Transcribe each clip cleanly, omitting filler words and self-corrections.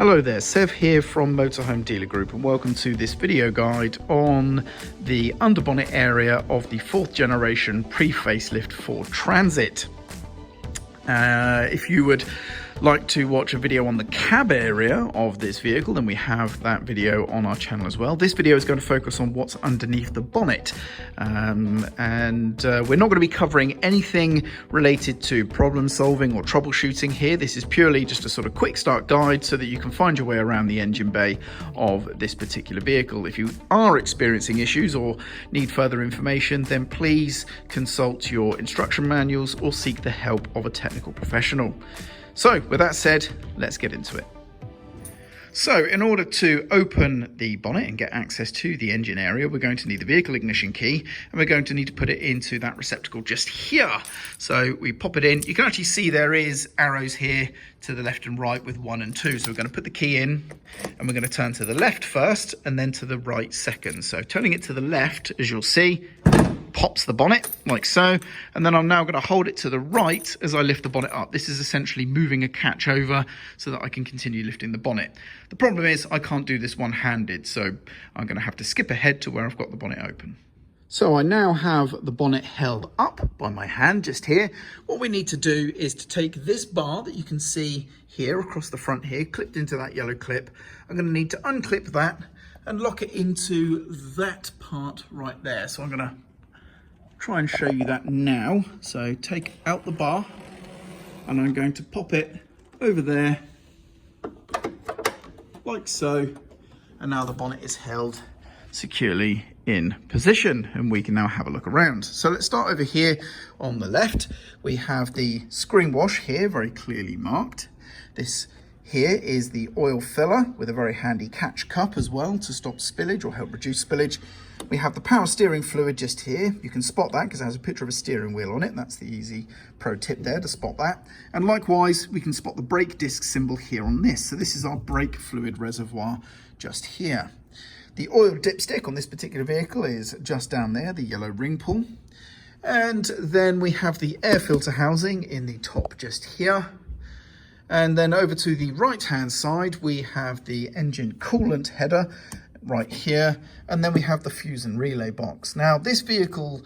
Hello there, Sev here from Motorhome Dealer Group, and welcome to this video guide on the underbonnet area of the 4th generation pre-facelift Ford Transit. If you would like to watch a video on the cab area of this vehicle, then we have that video on our channel as well. This video is going to focus on what's underneath the bonnet, and we're not going to be covering anything related to problem solving or troubleshooting here. This is purely just a sort of quick start guide so that you can find your way around the engine bay of this particular vehicle. If you are experiencing issues or need further information, then please consult your instruction manuals or seek the help of a technical professional. So with that said, let's get into it. So in order to open the bonnet and get access to the engine area, we're going to need the vehicle ignition key, and we're going to need to put it into that receptacle just here. So we pop it in. You can actually see there is arrows here to the left and right with 1 and 2. So we're going to put the key in, and we're going to turn to the left first and then to the right second. So turning it to the left, as you'll see, pops the bonnet like so, and then I'm now going to hold it to the right as I lift the bonnet up. This is essentially moving a catch over so that I can continue lifting the bonnet. The problem is I can't do this one-handed, so I'm going to have to skip ahead to where I've got the bonnet open. So I now have the bonnet held up by my hand just here. What we need to do is to take this bar that you can see here across the front here, clipped into that yellow clip. I'm going to need to unclip that and lock it into that part right there. So I'm going to try and show you that now. So take out the bar and I'm going to pop it over there like so, and now the bonnet is held securely in position and we can now have a look around. So let's start over here on the left. We have the screen wash here, very clearly marked. This here is the oil filler with a very handy catch cup as well to stop spillage or help reduce spillage. We have the power steering fluid just here. You can spot that because it has a picture of a steering wheel on it. That's the easy pro tip there to spot that. And likewise, we can spot the brake disc symbol here on this. So this is our brake fluid reservoir just here. The oil dipstick on this particular vehicle is just down there, the yellow ring pull. And then we have the air filter housing in the top just here. And then over to the right hand side, we have the engine coolant header right here, and then we have the fuse and relay box. Now this vehicle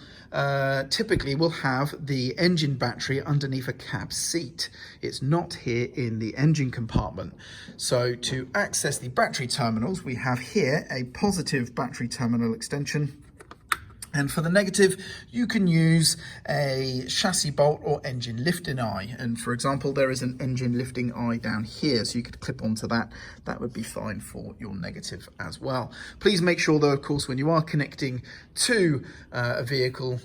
typically will have the engine battery underneath a cab seat. It's not here in the engine compartment. So to access the battery terminals, we have here a positive battery terminal extension. And for the negative, you can use a chassis bolt or engine lifting eye. And for example, there is an engine lifting eye down here, so you could clip onto that. That would be fine for your negative as well. Please make sure though, of course, when you are connecting to a vehicle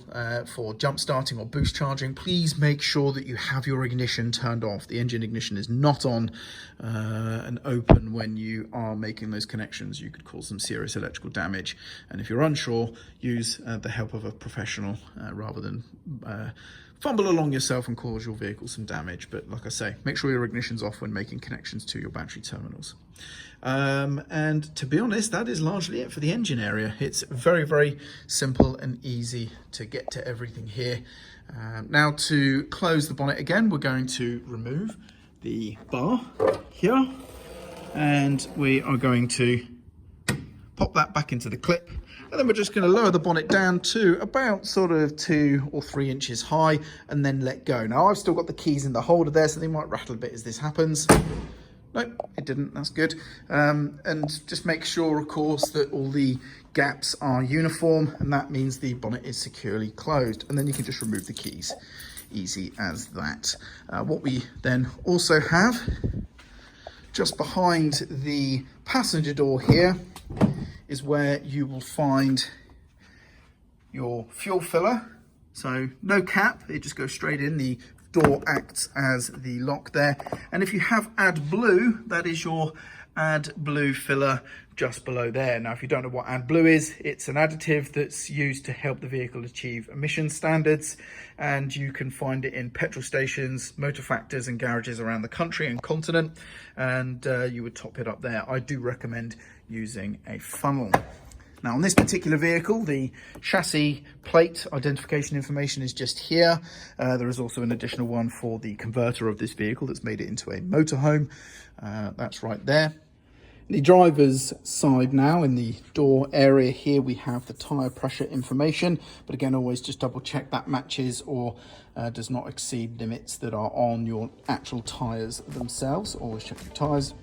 for jump starting or boost charging, please make sure that you have your ignition turned off. The engine ignition is not on and open when you are making those connections. You could cause some serious electrical damage. And if you're unsure, use the help of a professional rather than fumble along yourself and cause your vehicle some damage. But like I say, make sure your ignition's off when making connections to your battery terminals. And to be honest, that is largely it for the engine area. It's very, very simple and easy to get to everything here. Now to close the bonnet again, we're going to remove the bar here, and we are going to pop that back into the clip. And then we're just going to lower the bonnet down to about sort of 2 or 3 inches high and then let go. Now I've still got the keys in the holder there, so they might rattle a bit as this happens. Nope, it didn't, that's good. And just make sure, of course, that all the gaps are uniform, and that means the bonnet is securely closed. And then you can just remove the keys. Easy as that. What we then also have just behind the passenger door here is where you will find your fuel filler. So no cap, it just goes straight in. The door acts as the lock there. And if you have AdBlue, that is your AdBlue filler just below there. Now, if you don't know what AdBlue is, it's an additive that's used to help the vehicle achieve emission standards, and you can find it in petrol stations, motor factors and garages around the country and continent, and you would top it up there. I do recommend using a funnel. Now on this particular vehicle, the chassis plate identification information is just here. There is also an additional one for the converter of this vehicle that's made it into a motorhome. That's right there. The driver's side now, in the door area here, we have the tyre pressure information, but again, always just double check that matches or does not exceed limits that are on your actual tyres themselves. Always check your tyres.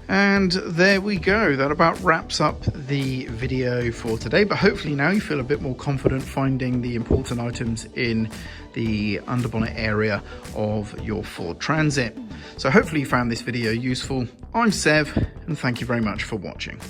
And there we go. That about wraps up the video for today, but hopefully now you feel a bit more confident finding the important items in the underbonnet area of your Ford Transit. So hopefully you found this video useful. I'm Sev, and thank you very much for watching.